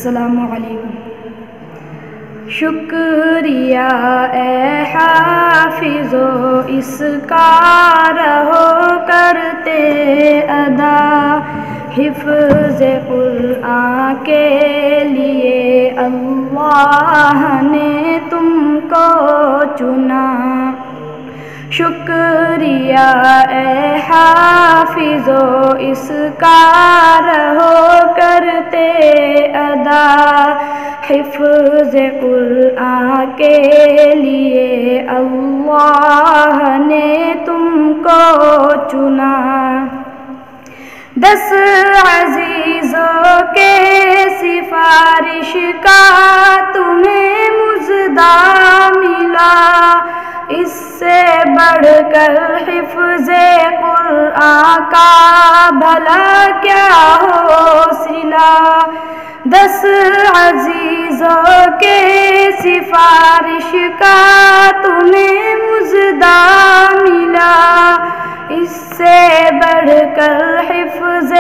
السلام علیکم۔ شکریہ اے حافظو اس کا رہو کرتے ادا، حفظ قرآن کے لیے اللہ نے تم کو چنا۔ شکریہ اے حافظو اس کا رہو کرتے ادا، حفظ قرآن کے لیے اللہ نے تم کو چنا۔ 10 عزیزوں کے سفارش کا تمہیں مژدہ ملا، اس سے بڑھ کر حفظ قرآن کا بھلا کیا ہو صلہ۔ 10 عزیزوں کے سفارش کا تمہیں مژدہ ملا، اس سے بڑھ کر حفظ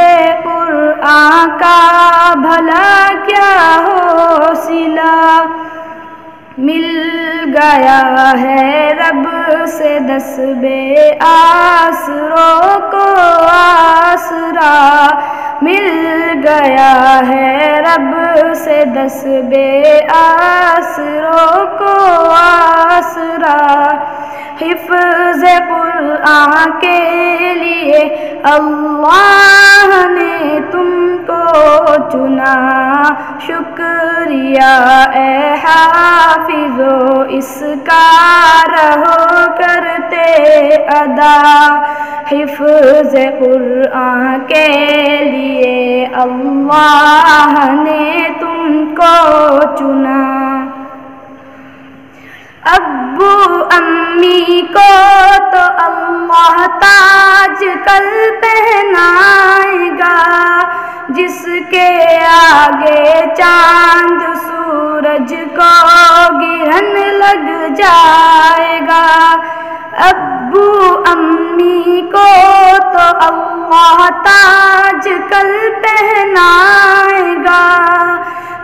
قرآن کا بھلا کیا ہو صلہ۔ مل گیا ہے رب سے 10 بے آسروں کو آسرا، مل گیا ہے رب سے 10 بے آسروں کو آسرا، حفظ قرآن کے لیے اللہ نے تم کو چنا۔ شکریہ اے حافظو اس کا رہو کرتے ادا، حفظ قرآن کے لیے اللہ نے تم کو چنا۔ ابو امی کو تو اللہ تاج کل پہنائے گا، جس کے آگے چاند سورج کو گرہن لگ جائے گا۔ ابو امی کو تو اللہ تاج کل پہنائے گا،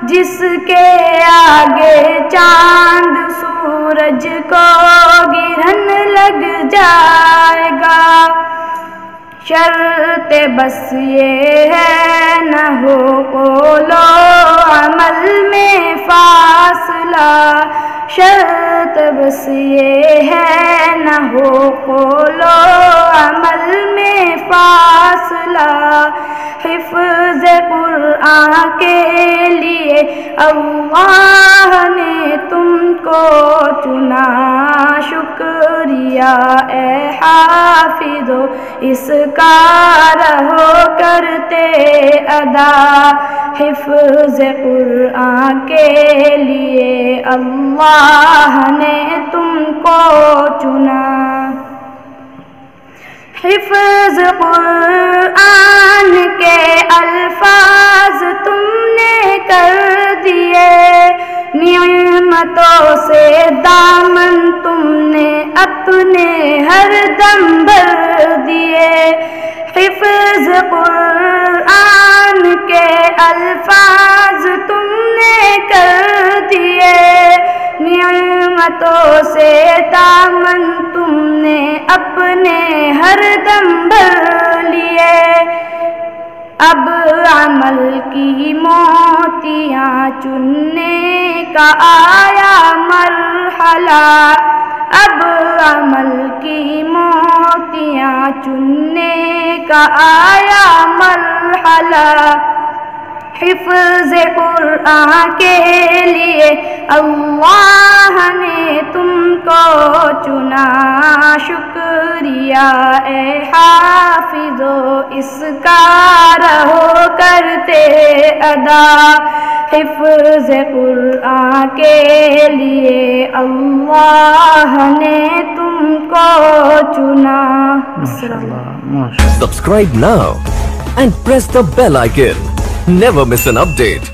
جس کے آگے چاند سورج کو گرہن لگ جائے گا۔ شرط بس یہ ہے نہ ہو قول و عمل میں فاصلہ، شرط بس یہ ہے نہ ہو قول و عمل میں فاصلہ، حفظ قرآن کے لیے اللہ نے تم کو چنا۔ شکریہ اے حافظو اس کا رہو کرتے ادا، حفظ قرآن کے لیے اللہ نے تم کو چنا۔ حفظ قرآن کے الفاظ تم نے کر دیے، نعمتوں سے دامن تم نے اپنے ہر دم بھر دیے۔ حفظ قرآن کے الفاظ تم نے کر دیے، نعمتوں سے دامن تم نے اپنے ہر دم بھر لیے۔ اب عمل کی موتیاں چننے کا آیا مرحلہ، اب عمل کی موتیاں چننے کا آیا مرحلہ، حفظ قرآن کے لیے اللہ نے تم کو چنا۔ شکریہ اے حافظو اس کا رہو کرتے ادا، حفظ قرآن کے لیے اللہ نے تم کو چنا۔ Subscribe now and press the bell icon. Never miss an update.